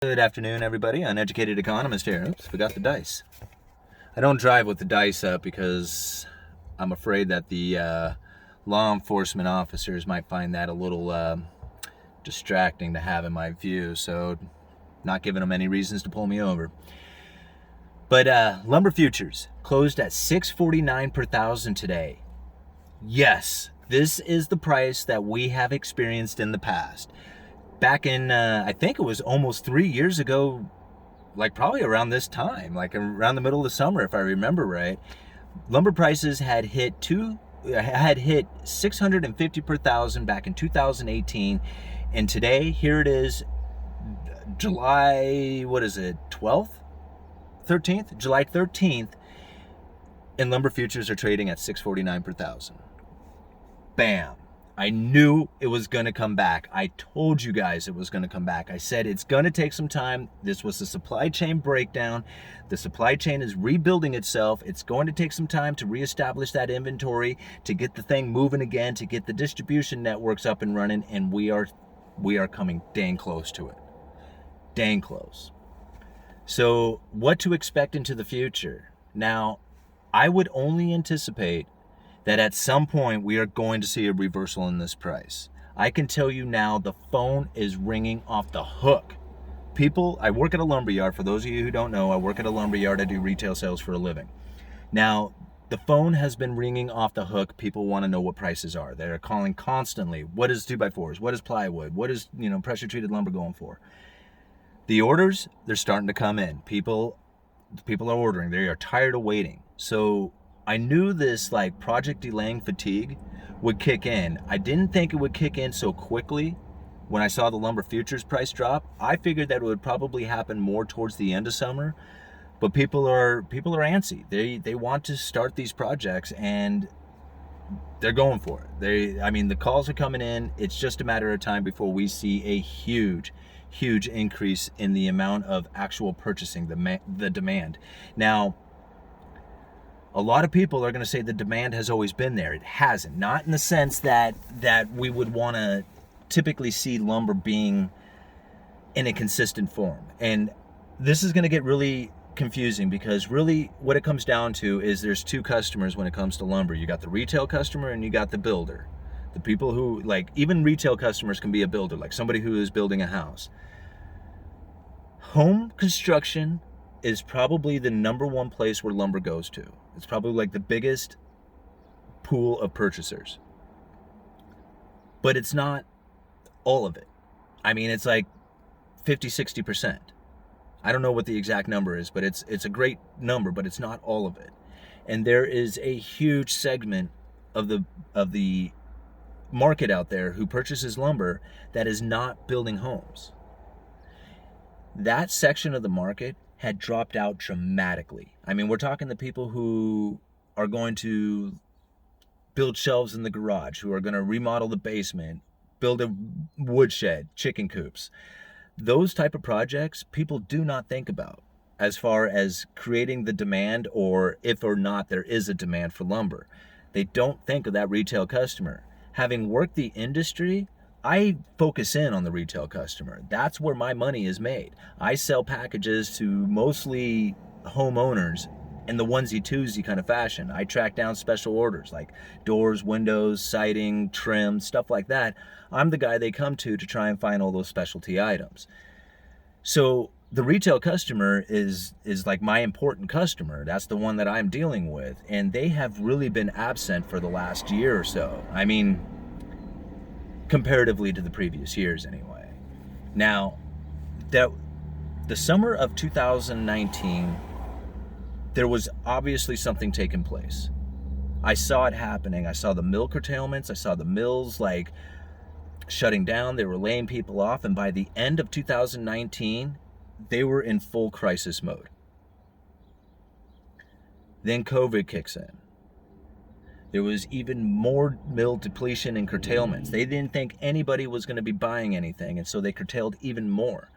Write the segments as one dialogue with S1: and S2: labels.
S1: Good afternoon, everybody. Uneducated Economist here. Oops, forgot the dice. I don't drive with the dice up because I'm afraid that the law enforcement officers might find that a little distracting to have in my view, so not giving them any reasons to pull me over. But lumber futures closed at $649 per thousand today. Yes, this is the price that we have experienced in the past. Back in, I think it was almost 3 years ago, like probably around this time, like around the middle of the summer, if I remember right, lumber prices had hit 650 per thousand back in 2018, and today here it is, July, what is it, 12th, 13th, July 13th, and lumber futures are trading at 649 per thousand. Bam. I knew it was going to come back. I told you guys it was going to come back. I said it's going to take some time. This was a supply chain breakdown. The supply chain is rebuilding itself. It's going to take some time to reestablish that inventory, to get the thing moving again, to get the distribution networks up and running, and we are coming dang close to it. Dang close. So what to expect into the future? Now, I would only anticipate that at some point we are going to see a reversal in this price. I can tell you now, the phone is ringing off the hook. People, I work at a lumber yard. For those of you who don't know, I work at a lumber yard. I do retail sales for a living. Now, the phone has been ringing off the hook. People want to know what prices are. They're calling constantly. What is 2x4s? What is plywood? What is, pressure treated lumber going for? The orders, they're starting to come in. People are ordering. They are tired of waiting. So I knew this project delaying fatigue would kick in. I didn't think it would kick in so quickly when I saw the lumber futures price drop. I figured that it would probably happen more towards the end of summer, but people are antsy. They want to start these projects and they're going for it. The calls are coming in. It's just a matter of time before we see a huge increase in the amount of actual purchasing, the demand. Now, a lot of people are going to say the demand has always been there. It hasn't. Not in the sense that we would want to typically see lumber being in a consistent form. And this is going to get really confusing because really what it comes down to is there's two customers when it comes to lumber. You got the retail customer and you got the builder. The people who, even retail customers can be a builder, like somebody who is building a house. Home construction is probably the number one place where lumber goes to. It's probably the biggest pool of purchasers. But it's not all of it. It's 50-60%. I don't know what the exact number is, but it's a great number, but it's not all of it. And there is a huge segment of the market out there who purchases lumber that is not building homes. That section of the market had dropped out dramatically. We're talking the people who are going to build shelves in the garage, who are going to remodel the basement, build a woodshed, chicken coops. Those type of projects people do not think about as far as creating the demand, or if or not there is a demand for lumber. They don't think of that retail customer. Having worked the industry, I focus in on the retail customer. That's where my money is made. I sell packages to mostly homeowners in the onesie-twosie kind of fashion. I track down special orders like doors, windows, siding, trim, stuff like that. I'm the guy they come to try and find all those specialty items. So the retail customer is like my important customer. That's the one that I'm dealing with. And they have really been absent for the last year or so. Comparatively to the previous years anyway. Now, the summer of 2019, there was obviously something taking place. I saw it happening. I saw the mill curtailments. I saw the mills shutting down. They were laying people off. And by the end of 2019, they were in full crisis mode. Then COVID kicks in. There was even more mill depletion and curtailments. They didn't think anybody was going to be buying anything, and so they curtailed even more.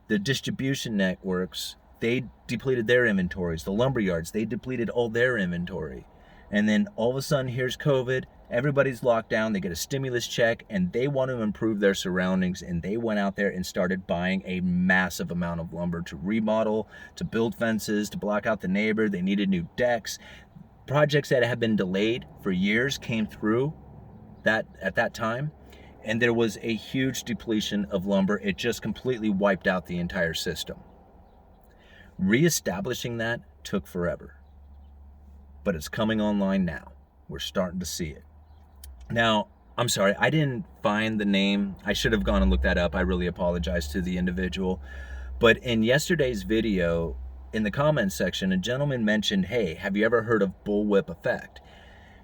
S1: The distribution networks, they depleted their inventories. The lumber yards, they depleted all their inventory. And then all of a sudden, here's COVID, Everybody's locked down, they get a stimulus check, and they want to improve their surroundings, and they went out there and started buying a massive amount of lumber to remodel, to build fences, to block out the neighbor. They needed new decks. Projects that had been delayed for years came through that at that time, and there was a huge depletion of lumber. It just completely wiped out the entire system. Reestablishing that took forever, but it's coming online now. We're starting to see it. Now, I'm sorry, I didn't find the name. I should have gone and looked that up. I really apologize to the individual. But in yesterday's video, in the comments section, a gentleman mentioned, hey, have you ever heard of bullwhip effect?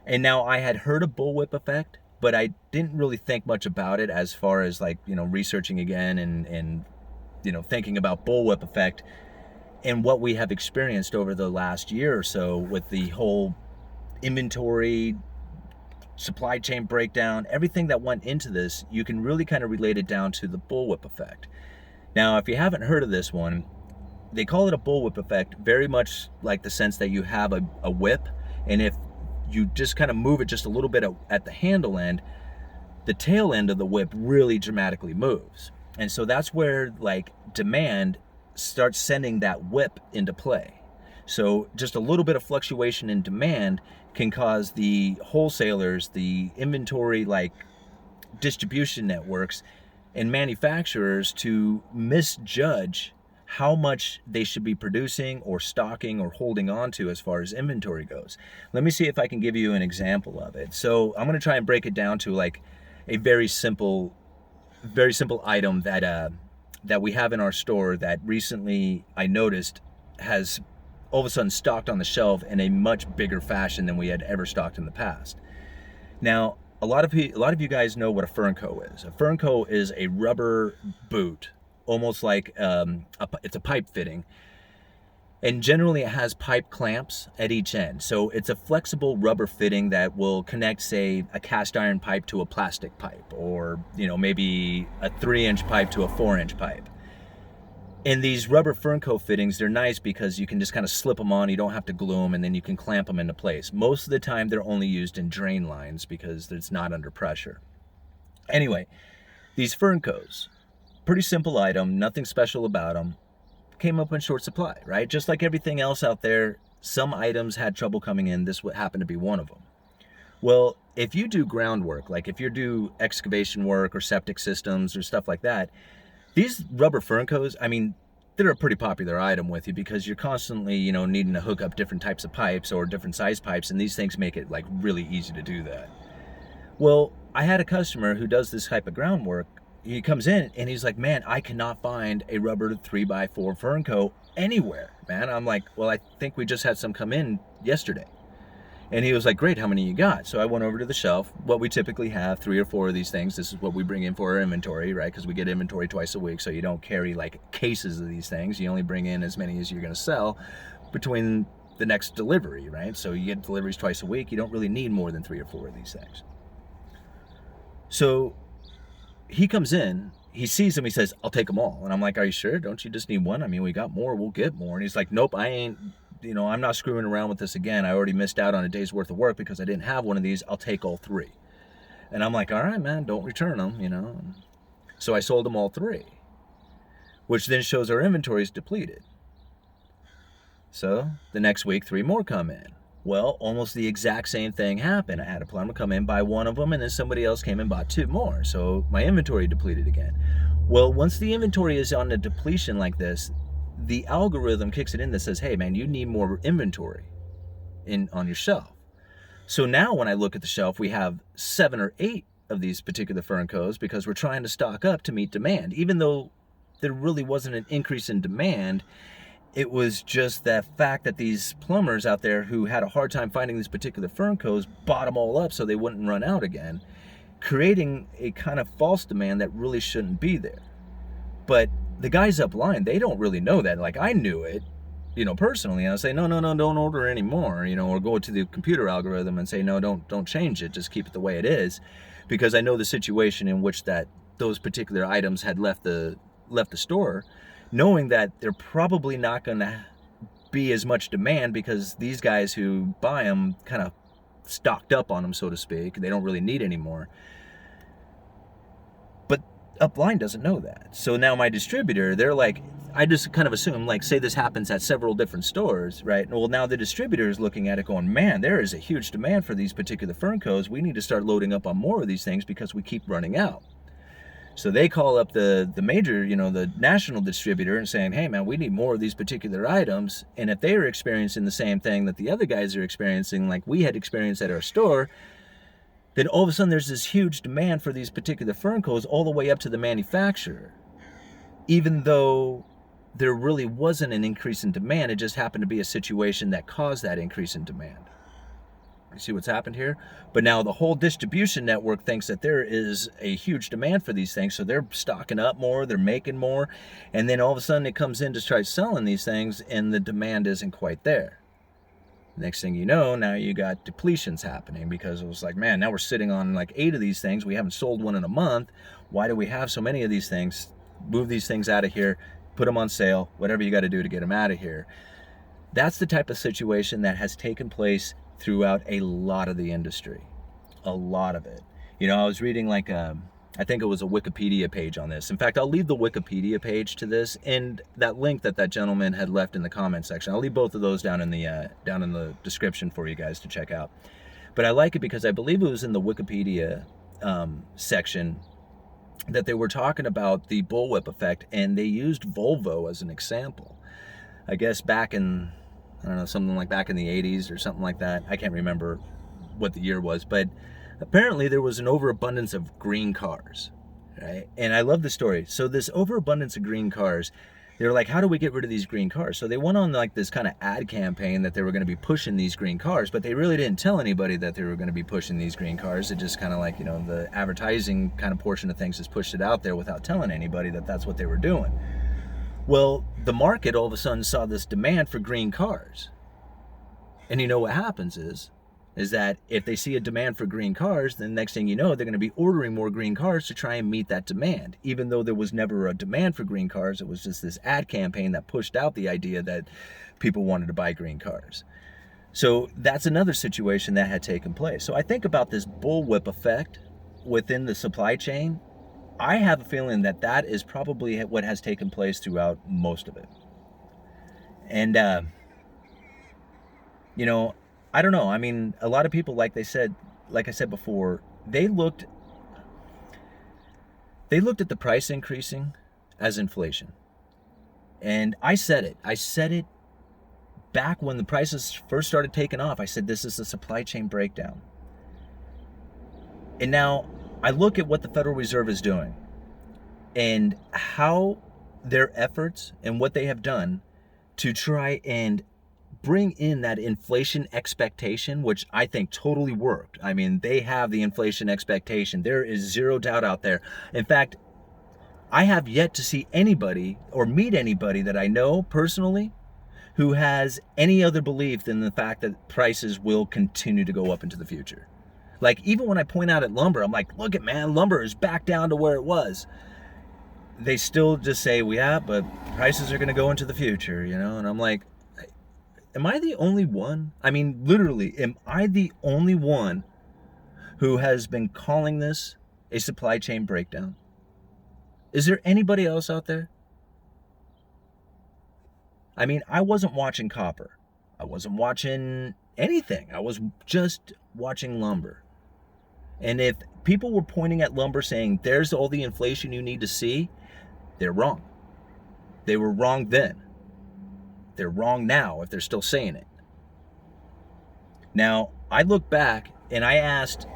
S1: And now I had heard of bullwhip effect, but I didn't really think much about it as far as like, researching again and thinking about bullwhip effect and what we have experienced over the last year or so with the whole inventory, supply chain breakdown, everything that went into this. You can really kind of relate it down to the bullwhip effect. Now, if you haven't heard of this one, they call it a bullwhip effect, very much like the sense that you have a whip, and if you just kind of move it just a little bit at the handle end, the tail end of the whip really dramatically moves. And so that's where like demand starts sending that whip into play. So just a little bit of fluctuation in demand can cause the wholesalers, the inventory like distribution networks and manufacturers to misjudge how much they should be producing or stocking or holding on to as far as inventory goes. Let me see if I can give you an example of it. So I'm going to try and break it down to like a very simple item that we have in our store that recently I noticed has all of a sudden stocked on the shelf in a much bigger fashion than we had ever stocked in the past. Now, a lot of you guys know what a fern coat is. A fern coat is a rubber boot, almost like it's a pipe fitting. And generally it has pipe clamps at each end. So it's a flexible rubber fitting that will connect, say, a cast iron pipe to a plastic pipe, or maybe a 3-inch pipe to a 4-inch pipe. And these rubber fern coat fittings, they're nice because you can just kind of slip them on, you don't have to glue them, and then you can clamp them into place. Most of the time they're only used in drain lines because it's not under pressure. Anyway, these fern coats, pretty simple item, nothing special about them, came up in short supply, right? Just like everything else out there, some items had trouble coming in. This would happen to be one of them. Well, if you do groundwork, like if you do excavation work or septic systems or stuff like that, these rubber fern coats, I mean, they're a pretty popular item with you because you're constantly, needing to hook up different types of pipes or different size pipes, and these things make it like really easy to do that. Well, I had a customer who does this type of groundwork. He comes in and he's like, man, I cannot find a rubber 3x4 fern coat anywhere, man. I'm like, well, I think we just had some come in yesterday. And he was like, great, how many you got? So I went over to the shelf. What we typically have, 3 or 4 of these things. This is what we bring in for our inventory, right? Because we get inventory twice a week, so you don't carry like cases of these things. You only bring in as many as you're going to sell between the next delivery, right? So you get deliveries twice a week. You don't really need more than 3 or 4 of these things. So he comes in, he sees them, he says, I'll take them all. And I'm like, are you sure? Don't you just need one? I mean, we got more, we'll get more. And he's like, nope, I ain't, I'm not screwing around with this again. I already missed out on a day's worth of work because I didn't have one of these. I'll take all 3. And I'm like, all right, man, don't return them, So I sold them all 3, which then shows our inventory is depleted. So the next week, 3 more come in. Well, almost the exact same thing happened. I had a plumber come in, buy one of them, and then somebody else came and bought 2 more. So my inventory depleted again. Well, once the inventory is on a depletion like this, the algorithm kicks it in that says, hey, man, you need more inventory on your shelf. So now when I look at the shelf, we have 7 or 8 of these particular fern coats because we're trying to stock up to meet demand. Even though there really wasn't an increase in demand, it was just the fact that these plumbers out there who had a hard time finding these particular fern coats bought them all up so they wouldn't run out again, creating a kind of false demand that really shouldn't be there. But the guys up line, they don't really know that. Like, I knew it, personally. And I say, no, don't order anymore, or go to the computer algorithm and say, no, don't change it. Just keep it the way it is. Because I know the situation in which those particular items had left the store, knowing that they're probably not going to be as much demand because these guys who buy them kind of stocked up on them, so to speak. They don't really need any more. But upline doesn't know that. So now my distributor, they're like, I just kind of assume, like, say this happens at several different stores, right? Well, now the distributor is looking at it going, man, there is a huge demand for these particular fern coats. We need to start loading up on more of these things because we keep running out. So they call up the major, the national distributor and saying, hey, man, we need more of these particular items. And if they are experiencing the same thing that the other guys are experiencing, like we had experienced at our store, then all of a sudden there's this huge demand for these particular fern coats all the way up to the manufacturer. Even though there really wasn't an increase in demand, it just happened to be a situation that caused that increase in demand. You see what's happened here? But now the whole distribution network thinks that there is a huge demand for these things, so they're stocking up more, they're making more, and then all of a sudden it comes in to try selling these things and the demand isn't quite there. Next thing you know, now you got depletions happening because it was like, man, now we're sitting on like 8 of these things. We haven't sold one in a month. Why do we have so many of these things? Move these things out of here, put them on sale, whatever you got to do to get them out of here. That's the type of situation that has taken place throughout a lot of the industry. A lot of it. I was reading I think it was a Wikipedia page on this. In fact, I'll leave the Wikipedia page to this and that link that gentleman had left in the comment section. I'll leave both of those down in the description for you guys to check out. But I like it because I believe it was in the Wikipedia section that they were talking about the bullwhip effect, and they used Volvo as an example. I guess back in, I don't know, something like back in the 80s or something like that. I can't remember what the year was, but apparently there was an overabundance of green cars, right? And I love the story. So this overabundance of green cars, they were like, how do we get rid of these green cars? So they went on like this kind of ad campaign that they were going to be pushing these green cars, but they really didn't tell anybody that they were going to be pushing these green cars. It just kind of like, the advertising kind of portion of things just pushed it out there without telling anybody that that's what they were doing. Well, the market all of a sudden saw this demand for green cars. And what happens is that if they see a demand for green cars, then next thing you know, they're going to be ordering more green cars to try and meet that demand. Even though there was never a demand for green cars, it was just this ad campaign that pushed out the idea that people wanted to buy green cars. So that's another situation that had taken place. So I think about this bullwhip effect within the supply chain. I have a feeling that that is probably what has taken place throughout most of it. And, I don't know. I mean, a lot of people, like I said before, they looked at the price increasing as inflation. And I said it back when the prices first started taking off. I said, this is a supply chain breakdown. And now I look at what the Federal Reserve is doing and how their efforts and what they have done to try and bring in that inflation expectation, which I think totally worked. I mean, they have the inflation expectation. There is zero doubt out there. In fact, I have yet to see anybody or meet anybody that I know personally who has any other belief than the fact that prices will continue to go up into the future. Like, even when I point out at lumber, I'm like, look at, man, lumber is back down to where it was. They still just say, well, yeah, but prices are going to go into the future, And I'm like, am I the only one? I mean, literally, am I the only one who has been calling this a supply chain breakdown? Is there anybody else out there? I mean, I wasn't watching copper. I wasn't watching anything. I was just watching lumber. And if people were pointing at lumber saying, there's all the inflation you need to see, they're wrong. They were wrong then. They're wrong now if they're still saying it. Now, I look back and I asked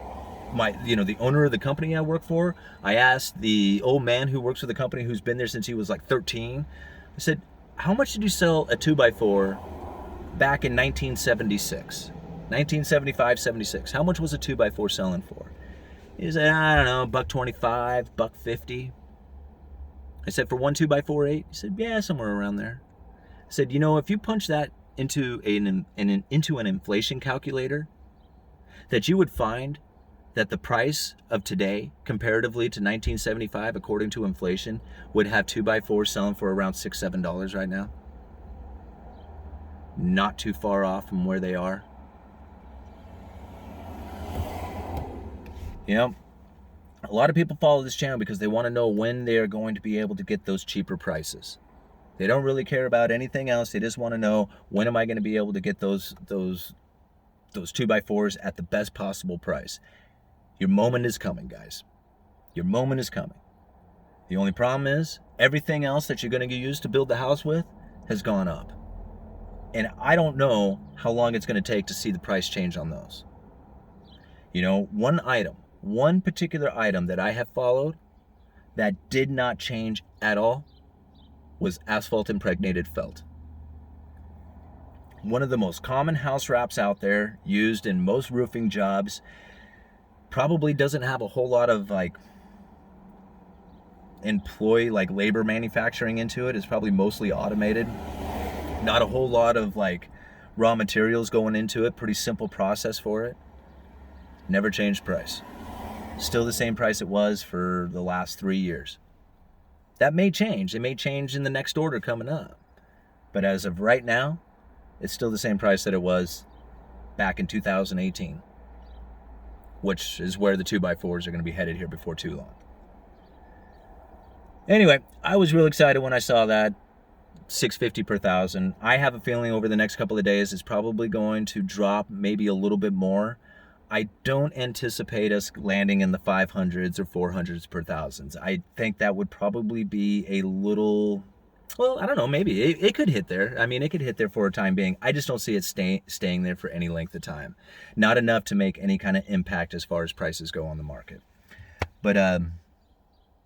S1: the owner of the company I work for, I asked the old man who works for the company who's been there since he was like 13. I said, how much did you sell a 2x4 back in 1976? 1975, 76. How much was a 2x4 selling for? He said, I don't know, $1.25, $1.50. I said, for one 2x4 8? He said, yeah, somewhere around there. I said, if you punch that into an inflation calculator, that you would find that the price of today, comparatively to 1975, according to inflation, would have 2x4s selling for around $6, $7 right now. Not too far off from where they are. You know, a lot of people follow this channel because they want to know when they are going to be able to get those cheaper prices. They don't really care about anything else. They just want to know, when am I going to be able to get those 2x4s at the best possible price. Your moment is coming, guys. Your moment is coming. The only problem is, everything else that you're going to use to build the house with has gone up. And I don't know how long it's going to take to see the price change on those. You know, one particular item that I have followed that did not change at all was asphalt impregnated felt. One of the most common house wraps out there, used in most roofing jobs, probably doesn't have a whole lot of labor manufacturing into it. It's probably mostly automated. Not a whole lot of raw materials going into it. Pretty simple process for it. Never changed price. Still the same price it was for the last 3 years. That may change. It may change in the next order coming up. But as of right now, it's still the same price that it was back in 2018, which is where the 2x4s are going to be headed here before too long. Anyway, I was real excited when I saw that. $650 per thousand. I have a feeling over the next couple of days it's probably going to drop maybe a little bit more. I don't anticipate us landing in the 500s or 400s per thousands. I think that would probably be a little, well, I don't know, maybe. It could hit there. I mean, it could hit there for a time being. I just don't see it staying there for any length of time. Not enough to make any kind of impact as far as prices go on the market. But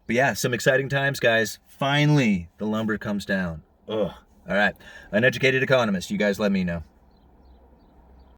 S1: yeah, some exciting times, guys. Finally, the lumber comes down. Ugh. All right. Uneducated Economist, you guys let me know.